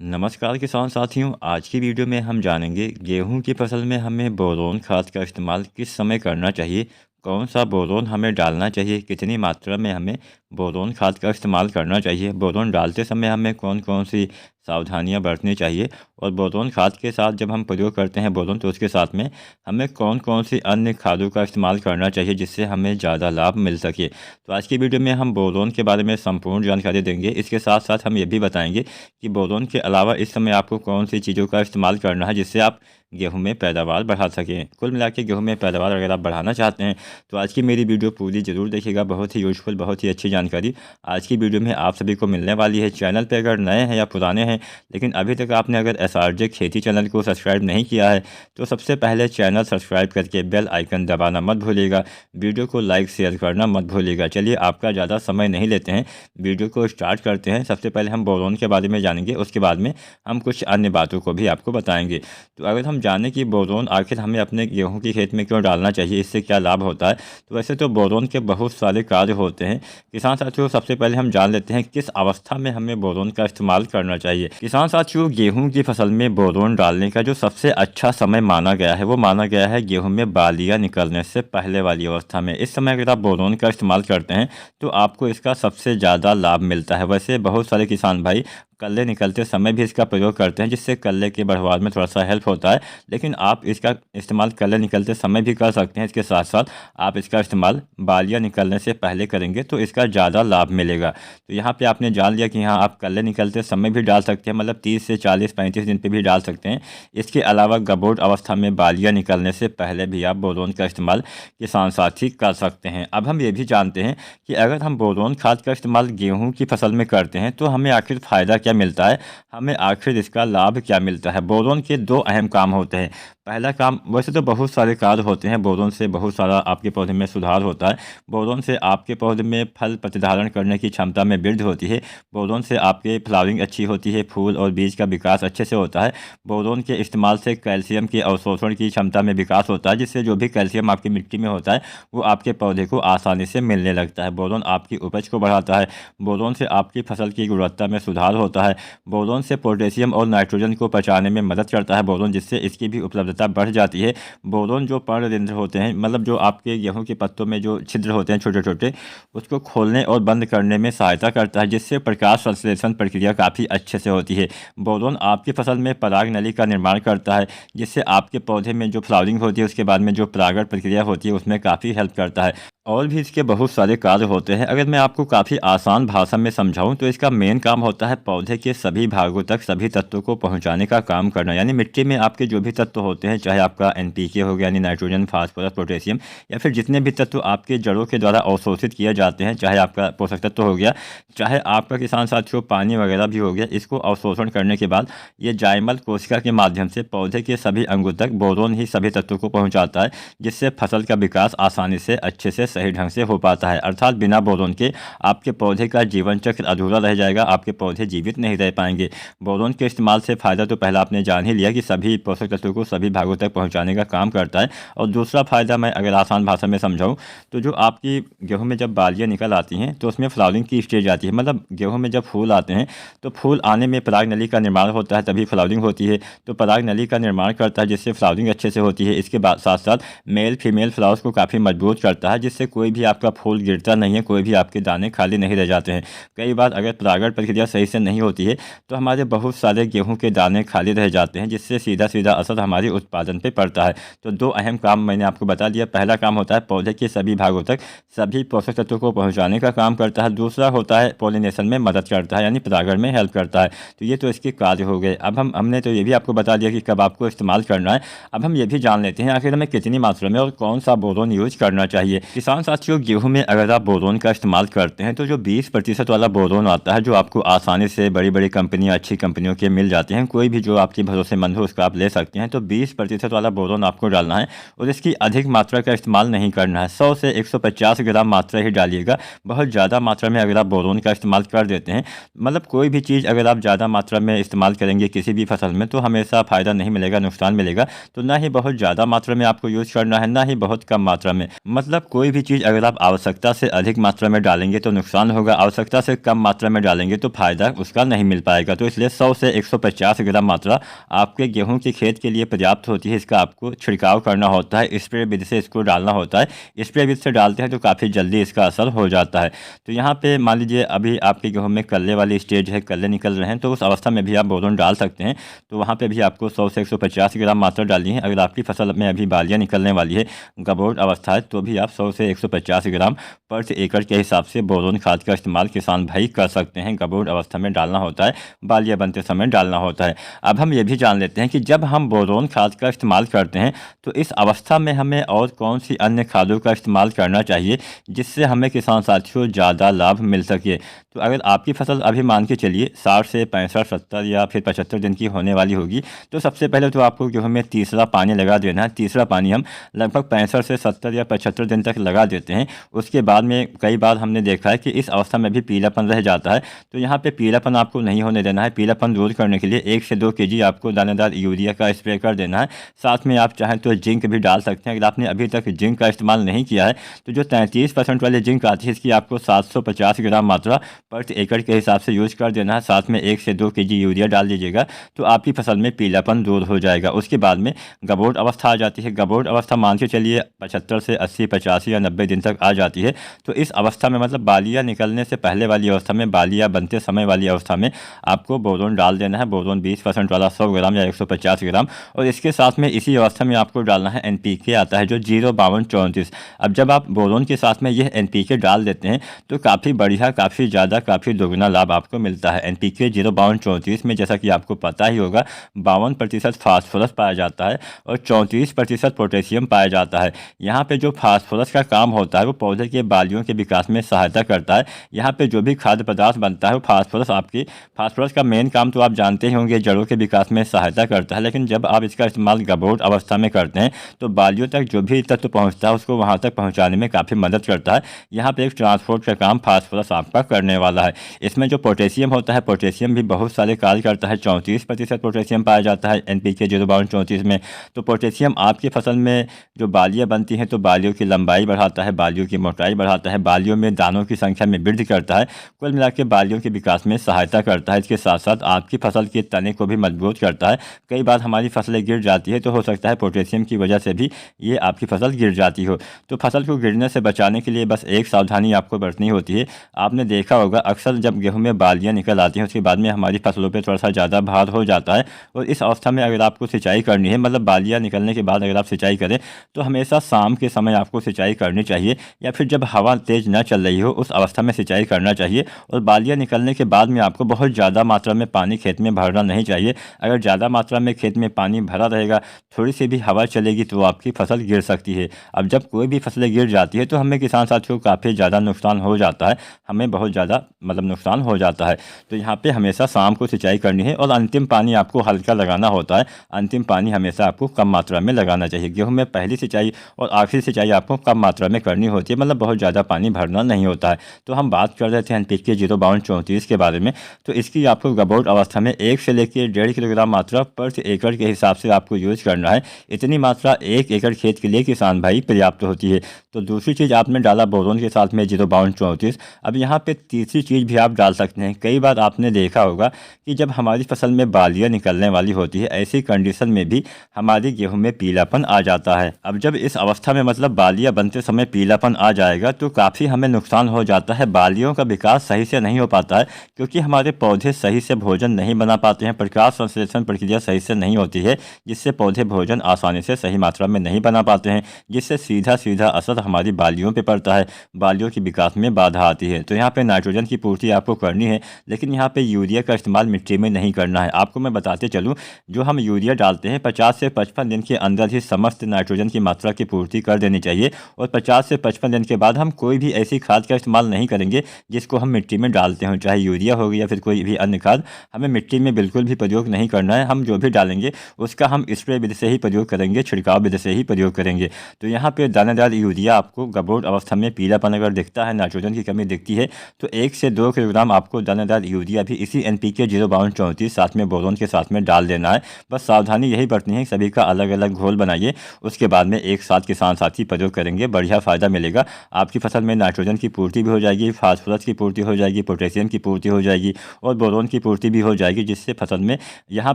नमस्कार किसान साथियों। आज की वीडियो में हम जानेंगे गेहूं की फसल में हमें बोरोन खाद का इस्तेमाल किस समय करना चाहिए, कौन सा बोरोन हमें डालना चाहिए, कितनी मात्रा में हमें बोरोन खाद का इस्तेमाल करना चाहिए, बोरोन डालते समय हमें कौन कौन सी सावधानियां बरतनी चाहिए और बोरोन खाद के साथ जब हम प्रयोग करते हैं बोरोन तो उसके साथ में हमें कौन कौन सी अन्य खादों का इस्तेमाल करना चाहिए जिससे हमें ज़्यादा लाभ मिल सके। तो आज की वीडियो में हम बोरोन के बारे में संपूर्ण जानकारी देंगे। इसके साथ साथ हम ये भी बताएंगे कि बोरोन के अलावा इस समय आपको कौन सी चीज़ों का इस्तेमाल करना है जिससे आप गेहूं में पैदावार बढ़ा सकें। कुल मिला के गेहूं में पैदावार अगर आप बढ़ाना चाहते हैं तो आज की मेरी वीडियो पूरी ज़रूर देखिएगा। बहुत ही यूजफुल, बहुत ही अच्छी जानकारी आज की वीडियो में आप सभी को मिलने वाली है। चैनल पे अगर नए हैं या पुराने हैं लेकिन अभी तक आपने अगर एसआरजे खेती चैनल को सब्सक्राइब नहीं किया है तो सबसे पहले चैनल सब्सक्राइब करके बेल आइकन दबाना मत भूलिएगा। वीडियो को लाइक शेयर करना मत भूलिएगा। चलिए आपका ज़्यादा समय नहीं लेते हैं, वीडियो को स्टार्ट करते हैं। सबसे पहले हम बोरोन के बारे में जानेंगे, उसके बाद में हम कुछ अन्य बातों को भी आपको बताएंगे। तो अगर हम जानें कि बोरोन आखिर हमें अपने गेहूं की खेत में क्यों डालना चाहिए, इससे क्या लाभ होता है, तो वैसे तो बोरोन के बहुत सारे कार्य होते हैं। किसान साथियों, सबसे पहले हम जान लेते हैं किस अवस्था में हमें बोरोन का इस्तेमाल करना चाहिए। किसान साथियों, गेहूं की फसल में बोरोन डालने का जो सबसे अच्छा समय माना गया है वो माना गया है गेहूं में बालियां निकलने से पहले वाली अवस्था में। इस समय अगर आप बोरोन का इस्तेमाल करते हैं तो आपको इसका सबसे ज़्यादा लाभ मिलता है। वैसे बहुत सारे किसान भाई कल्ले निकलते समय भी इसका प्रयोग करते हैं जिससे कल्ले के बढ़वार में थोड़ा सा हेल्प होता है, लेकिन आप इसका इस्तेमाल कल्ले निकलते समय भी कर सकते हैं। इसके साथ साथ आप इसका इस्तेमाल बालियाँ निकलने से पहले करेंगे तो इसका ज़्यादा लाभ मिलेगा। तो यहाँ पे आपने जान लिया कि हाँ, आप कल्ले निकलते समय भी डाल सकते हैं, मतलब 30 से 40-35 दिन पे भी डाल सकते हैं। इसके अलावा गबोट अवस्था में बालियाँ निकलने से पहले भी आप बोरोन का इस्तेमाल किसान साथी कर सकते हैं। अब हम ये भी जानते हैं कि अगर हम बोरोन खाद का इस्तेमाल गेहूँ की फसल में करते हैं तो हमें आखिर फ़ायदा क्या मिलता है, हमें आखिर इसका लाभ क्या मिलता है। बोरोन के दो अहम काम होते हैं। पहला काम, वैसे तो बहुत सारे कार्य होते हैं, बोरोन से बहुत सारा आपके पौधे में सुधार होता है। बोरोन से आपके पौधे में फल प्रतिधारण करने की क्षमता में वृद्धि होती है। बोरोन से आपके फ्लावरिंग अच्छी होती है, फूल और बीज का विकास अच्छे से होता है। बोरोन के इस्तेमाल से कैल्शियम के अवशोषण की क्षमता में विकास होता है, जिससे जो भी कैल्शियम आपकी मिट्टी में होता है वो आपके पौधे को आसानी से मिलने लगता है। बोरोन आपकी उपज को बढ़ाता है। बोरोन से आपकी फसल की गुणवत्ता में सुधार होता है। बोरोन से पोटेशियम और नाइट्रोजन को पचाने में मदद करता है बोरोन, जिससे इसकी भी उपलब्धता बढ़ जाती है। बोरोन जो पर्णरंध्र होते हैं, मतलब जो आपके गेहूं के पत्तों में जो छिद्र होते हैं छोटे छोटे, उसको खोलने और बंद करने में सहायता करता है, जिससे प्रकाश संश्लेषण प्रक्रिया काफ़ी अच्छे से होती है। बोरोन आपकी फसल में पराग नली का निर्माण करता है, जिससे आपके पौधे में जो फ्लावरिंग होती है उसके बाद में जो परागण प्रक्रिया होती है उसमें काफ़ी हेल्प करता है। और भी इसके बहुत सारे कार्य होते हैं। अगर मैं आपको काफ़ी आसान भाषा में समझाऊं तो इसका मेन काम होता है पौधे के सभी भागों तक सभी तत्वों को पहुंचाने का काम करना। यानी मिट्टी में आपके जो भी तत्व होते हैं, चाहे आपका एनपीके हो गया यानी नाइट्रोजन, फास्फोरस, पोटेशियम, या फिर जितने भी तत्व आपके जड़ों के द्वारा अवशोषित किए जाते हैं, चाहे आपका पोषक तत्व हो गया, चाहे आपका किसान साथियों पानी वगैरह भी हो गया, इसको अवशोषण करने के बाद ये जाइमल कोशिका के माध्यम से पौधे के सभी अंगों तक बोरोन ही सभी तत्वों को पहुँचाता है, जिससे फसल का विकास आसानी से अच्छे से सही ढंग से हो पाता है। अर्थात बिना बोरोन के आपके पौधे का जीवन चक्र अधूरा रह जाएगा, आपके पौधे जीवित नहीं रह पाएंगे। बोरोन के इस्तेमाल से फ़ायदा तो पहला आपने जान ही लिया कि सभी पोषक तत्वों को सभी भागों तक पहुंचाने का काम करता है। और दूसरा फ़ायदा मैं अगर आसान भाषा में समझाऊं तो जो आपकी गेहूँ में जब बालियाँ निकल आती हैं तो उसमें फ्लावरिंग की स्टेज आती है, मतलब गेहूँ में जब फूल आते हैं तो फूल आने में पराग नली का निर्माण होता है, तभी फ्लावरिंग होती है। तो पराग नली का निर्माण करता है जिससे फ्लावरिंग अच्छे से होती है। इसके बाद साथ साथ मेल फीमेल फ्लावर्स को काफ़ी मजबूत करता है, जिससे कोई भी आपका फूल गिरता नहीं है, कोई भी आपके दाने खाली नहीं रह जाते हैं। कई बार अगर परागण प्रक्रिया सही से नहीं होती है तो हमारे बहुत सारे गेहूं के दाने खाली रह जाते हैं, जिससे सीधा सीधा असर हमारे उत्पादन पे पड़ता है। तो दो अहम काम मैंने आपको बता दिया। पहला काम होता है पौधे के सभी भागों तक सभी पोषक तत्वों को पहुँचाने का काम करता है। दूसरा होता है पॉलिनेशन में मदद करता है, यानी परागण में हेल्प करता है। तो ये तो इसके कार्य हो गए। अब हमने तो ये भी आपको बता दिया कि कब आपको इस्तेमाल करना है। अब हम ये भी जान लेते हैं आखिर हमें कितनी मात्रा में और कौन सा बोरोन यूज करना चाहिए। किसान साथियों, गेहूं में अगर आप बोरोन का इस्तेमाल करते हैं तो जो 20% वाला बोरोन आता है, जो आपको आसानी से बड़ी बड़ी कंपनियां, अच्छी कंपनियों के मिल जाते हैं, कोई भी जो आपकी भरोसेमंद हो उसका आप ले सकते हैं, तो 20% वाला बोरोन आपको डालना है और इसकी अधिक मात्रा का इस्तेमाल नहीं करना है। 100 से 150 ग्राम मात्रा ही डालिएगा। बहुत ज़्यादा मात्रा में अगर आप बोरोन का इस्तेमाल कर देते हैं, मतलब कोई भी चीज़ अगर आप ज़्यादा मात्रा में इस्तेमाल करेंगे किसी भी फसल में तो हमेशा फ़ायदा नहीं मिलेगा, नुकसान मिलेगा। तो ना ही बहुत ज़्यादा मात्रा में आपको यूज़ करना है, ना ही बहुत कम मात्रा में। मतलब कोई भी चीज़ अगर आप आवश्यकता से अधिक मात्रा में डालेंगे तो नुकसान होगा, आवश्यकता से कम मात्रा में डालेंगे तो फ़ायदा उसका नहीं मिल पाएगा। तो इसलिए 100 से 150 ग्राम मात्रा आपके गेहूं के खेत के लिए पर्याप्त होती है। इसका आपको छिड़काव करना होता है, स्प्रे विधि से इसको डालना होता है। स्प्रे विधि से डालते हैं तो काफ़ी जल्दी इसका असर हो जाता है। तो यहाँ पे मान लीजिए अभी आपके गेहूं में कल्ले वाली स्टेज है, कल्ले निकल रहे हैं, तो उस अवस्था में भी आप बोरोन डाल सकते हैं। तो वहाँ पे भी आपको 100 से 150 ग्राम मात्रा डालनी है। अगर आपकी फसल में अभी बालियाँ निकलने वाली है, गबोट अवस्था है, तो भी आप 100 से 150 ग्राम प्रति एकड़ के हिसाब से बोरोन खाद का इस्तेमाल किसान भाई कर सकते हैं। गबोट अवस्था में डालना होता है, बालियाँ बनते समय डालना होता है। अब हम ये भी जान लेते हैं कि जब हम बोरोन खाद का इस्तेमाल करते हैं तो इस अवस्था में हमें और कौन सी अन्य खादों का इस्तेमाल करना चाहिए जिससे हमें किसान साथियों ज़्यादा लाभ मिल सके। तो अगर आपकी फसल अभी मान के चलिए 60 से 65, 70 या फिर 75 दिन की होने वाली होगी, तो सबसे पहले तो आपको गेहूं में तीसरा पानी लगा देना है। तीसरा पानी हम लगभग 65 से 70 या 75 दिन तक लगा देते हैं। उसके बाद में कई बार हमने देखा है कि इस अवस्था में भी पीलापन रह जाता है। तो यहाँ पे पीलापन आपको नहीं होने देना है। पीलापन दूर करने के लिए 1 से 2 kg आपको दानेदार यूरिया का स्प्रे कर देना है। साथ में आप चाहें तो जिंक भी डाल सकते हैं। अगर आपने अभी तक जिंक का इस्तेमाल नहीं किया है तो जो 33% वाली जिंक आती है, इसकी आपको 750 ग्राम मात्रा प्रति एकड़ के हिसाब से यूज कर देना है। साथ में 1 से 2 kg यूरिया डाल दीजिएगा तो आपकी फसल में पीलापन दूर हो जाएगा। उसके बाद में गबोट अवस्था आ जाती है। गबोट अवस्था मान के चलिए 75 से 80, 85 या 90 दिन तक आ जाती है। तो इस अवस्था में मतलब बालियाँ निकलने से पहले वाली अवस्था में, बालियाँ बनते समय वाली अवस्था में आपको बोरोन डाल देना है। बोरोन 20% वाला 100 ग्राम या 150 ग्राम। और इसके साथ में इसी अवस्था में आपको डालना है NPK आता है जो 05234। अब जब आप बोरोन के साथ में यह NPK डाल देते हैं तो काफ़ी बढ़िया, काफ़ी ज़्यादा, काफ़ी दोगुना लाभ आपको मिलता है। NPK 05234 में जैसा कि आपको पता ही होगा 52% फास्फोरस पाया जाता है और 34% पोटेशियम पाया जाता है। यहाँ पे जो फास्फोरस का काम होता है वो पौधे के बालियों के विकास में सहायता करता है। यहाँ पे जो भी खाद्य पदार्थ बनता है वो फास्फोरस का मेन काम तो आप जानते ही होंगे, जड़ों के विकास में सहायता करता है। लेकिन जब आप इसका इस्तेमाल गबोट अवस्था में करते हैं तो बालियों तक जो भी तत्व पहुँचता है उसको वहाँ तक पहुँचाने में काफ़ी मदद करता है। यहाँ पर एक ट्रांसपोर्ट का काम फास्फोरस आपका करने वाला है। इसमें जो पोटेशियम होता है, पोटेशियम भी बहुत सारे कार्य करता है। 34% पोटेशियम पाया जाता है NPK 05234 में। तो पोटेशियम आपकी फसल में जो बालियाँ बनती हैं तो बालियों की लंबाई बढ़ाता है, बालियों की मोटाई बढ़ाता है, बालियों में दानों की संख्या में वृद्धि करता है। कुल मिला के बालियों के विकास में सहायता करता है। इसके साथ साथ आपकी फसल के तने को भी मजबूत करता है। कई बार हमारी फसलें गिर जाती है तो हो सकता है पोटेशियम की वजह से भी ये आपकी फसल गिर जाती हो। तो फसल को गिरने से बचाने के लिए बस एक सावधानी आपको बरतनी होती है। आपने देखा होगा अक्सर जब गेहूं में बालियां निकल आती हैं उसके बाद में हमारी फसलों पे थोड़ा सा ज़्यादा भार हो जाता है। और इस अवस्था में अगर आपको सिंचाई करनी है, मतलब बालियां निकलने के बाद अगर आप सिंचाई करें तो हमेशा शाम के समय आपको सिंचाई करनी चाहिए या फिर जब हवा तेज़ न चल रही हो उस अवस्था में सिंचाई करना चाहिए। और बालियाँ निकलने के बाद में आपको बहुत ज़्यादा मात्रा में पानी खेत में भरना नहीं चाहिए। अगर ज़्यादा मात्रा में खेत में पानी भरा रहेगा, थोड़ी सी भी हवा चलेगी तो आपकी फसल गिर सकती है। अब जब कोई भी फसलें गिर जाती है तो हमें किसान साथियों को काफ़ी ज़्यादा नुकसान हो जाता है, हमें बहुत ज़्यादा मतलब नुकसान हो जाता है। तो यहाँ पे हमेशा शाम को सिंचाई करनी है और अंतिम पानी आपको हल्का लगाना होता है। अंतिम पानी हमेशा आपको कम मात्रा में लगाना चाहिए। गेहूं में पहली सिंचाई और आखिरी सिंचाई आपको कम मात्रा में करनी होती है, मतलब बहुत ज़्यादा पानी भरना नहीं होता है। तो हम बात कर रहे थे NPK 05234 के बारे में। तो इसकी आपको गबोट अवस्था में 1 से लेकर 1.5 किलोग्राम मात्रा प्रति एकड़ के हिसाब से आपको यूज करना है। इतनी मात्रा 1 एकड़ खेत के लिए किसान भाई पर्याप्त होती है। तो दूसरी चीज़ आपने डाला बोरोन के साथ में 05234। अब यहाँ पे तीसरी चीज़ भी आप डाल सकते हैं। कई बार आपने देखा होगा कि जब हमारी फसल में बालियाँ निकलने वाली होती है, ऐसी कंडीशन में भी हमारी गेहूं में पीलापन आ जाता है। अब जब इस अवस्था में मतलब बालियाँ बनते समय पीलापन आ जाएगा तो काफ़ी हमें नुकसान हो जाता है। बालियों का विकास सही से नहीं हो पाता है क्योंकि हमारे पौधे सही से भोजन नहीं बना पाते हैं। प्रकाश संश्लेषण प्रक्रिया सही से नहीं होती है जिससे पौधे भोजन आसानी से सही मात्रा में नहीं बना पाते हैं, जिससे सीधा सीधा असर हमारी बालियों पर पड़ता है। बालियों के विकास में बाधा आती है। तो यहाँ पे नाइट्रोजन की पूर्ति आपको करनी है, लेकिन यहाँ पे यूरिया का इस्तेमाल मिट्टी में नहीं करना है। आपको मैं बताते चलूँ, जो हम यूरिया डालते हैं 50 से 55 दिन के अंदर ही समस्त नाइट्रोजन की मात्रा की पूर्ति कर देनी चाहिए। और 50 से 55 दिन के बाद हम कोई भी ऐसी खाद का इस्तेमाल नहीं करेंगे जिसको हम मिट्टी में डालते हों, चाहे यूरिया हो गया या फिर कोई भी अन्य खाद। हमें मिट्टी में बिल्कुल भी प्रयोग नहीं करना है। हम जो भी डालेंगे उसका हम स्प्रे विधि से ही प्रयोग करेंगे, छिड़काव विधि से ही प्रयोग करेंगे। तो यहाँ पे दानेदार यूरिया आपको गबोट अवस्था में पीलापन अगर दिखता है, नाइट्रोजन की कमी दिखती है, तो 1 से 2 किलोग्राम आपको दानेदार यूरिया भी इसी NPK 05234 साथ में बोरोन के साथ में डाल देना है। बस सावधानी यही बरतनी है, सभी का अलग अलग घोल बनाइए, उसके बाद में एक साथ किसान साथी प्रयोग करेंगे, बढ़िया बढ़िया फ़ायदा मिलेगा। आपकी फसल में नाइट्रोजन की पूर्ति भी हो जाएगी, फास्फोरस की पूर्ति हो जाएगी, पोटेशियम की पूर्ति हो जाएगी और बोरोन की पूर्ति भी हो जाएगी, जिससे फसल में यहाँ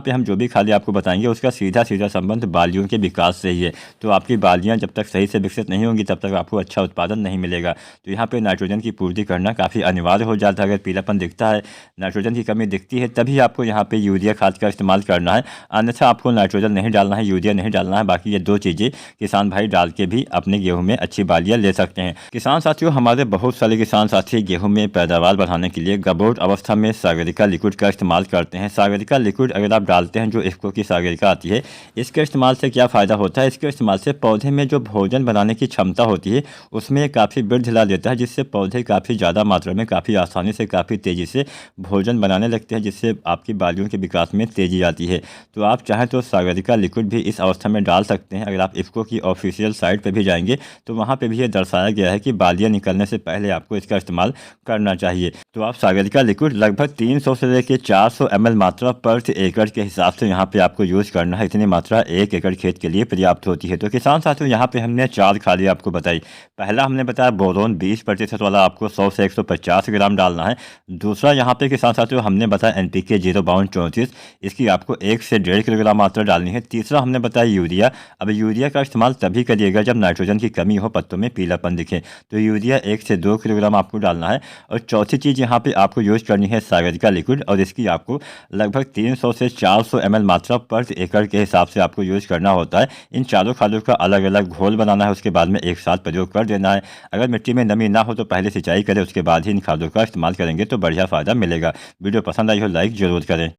पे हम जो भी खाली आपको बताएंगे उसका सीधा सीधा संबंध बालियों के विकास से ही है। तो आपकी बालियाँ जब तक सही से विकसित नहीं होंगी तब तक आपको अच्छा उत्पादन नहीं मिलेगा। तो यहाँ पे नाइट्रोजन की पूर्ति करना काफ़ी अनिवार्य हो जाता है। अगर पीलापन दिखता है, नाइट्रोजन की कमी दिखती है, तभी आपको यहाँ पे यूरिया खाद का इस्तेमाल करना है, अन्यथा आपको नाइट्रोजन नहीं डालना है, यूरिया नहीं डालना है। बाकी ये दो चीज़ें किसान भाई डाल के भी अपने गेहूं में अच्छी बालियाँ ले सकते हैं। किसान साथियों, हमारे बहुत सारे किसान साथी गेहूं में पैदावार बढ़ाने के लिए गबोट अवस्था में सागरिका लिक्विड का इस्तेमाल करते हैं। सागरिका लिक्विड अगर आप डालते हैं, जो इफ्को की सागरिका आती है, इसके इस्तेमाल से क्या फ़ायदा होता है? इसके इस्तेमाल से पौधे में जो भोजन बनाने की क्षमता होती है उसमें काफ़ी वृद्धि ला देता है, जिससे पौधे काफ़ी ज़्यादा मात्रा में, काफ़ी आसानी से, काफ़ी तेज़ी से भोजन बनाने लगते हैं, जिससे आपकी बालियों के विकास में तेज़ी आती है। तो आप चाहें तो सागरिका लिक्विड भी इस अवस्था में डाल सकते हैं। अगर आप इफ्को की ऑफिशियल साइट पर भी जाएंगे तो वहाँ पर भी ये दर्शाया गया है कि बालियाँ निकलने से पहले आपको इसका इस्तेमाल करना चाहिए। तो आप सागरिका लिक्विड लगभग 300 से लेकर 400 ml मात्रा प्रति एकड़ के हिसाब से यहाँ पे आपको यूज़ करना है। इतनी मात्रा 1 एकड़ खेत के लिए पर्याप्त होती है। तो किसान साथियों, यहाँ पे हमने 4 खाली आपको बताई। पहला हमने बताया बोरोन 20% वाला आपको 100 से 150 ग्राम डालना है। दूसरा यहाँ पे किसान साथियों हमने बताया NPK 0 बाउंड 34, इसकी आपको 1 से 1.5 किलोग्राम मात्रा डालनी है। तीसरा हमने बताया यूरिया। अब यूरिया का इस्तेमाल तभी करिएगा जब नाइट्रोजन की कमी हो, पत्तों में पीलापन दिखे, तो यूरिया 1 से 2 किलोग्राम आपको डालना है। और चौथी चीज़ यहाँ पे आपको यूज़ करनी है सागरिका लिक्विड, और इसकी आपको लगभग 300 से 400 ml मात्रा प्रति एकड़ के हिसाब से आपको यूज़ करना होता है। इन चारों खादों का अलग अलग घोल बनाना है, उसके बाद में एक साथ प्रयोग कर देना है। अगर मिट्टी में नमी ना हो तो पहले सिंचाई करें, उसके बाद ही इन खादों का इस्तेमाल करेंगे तो बढ़िया फ़ायदा मिलेगा। वीडियो पसंद आई हो लाइक ज़रूर करें।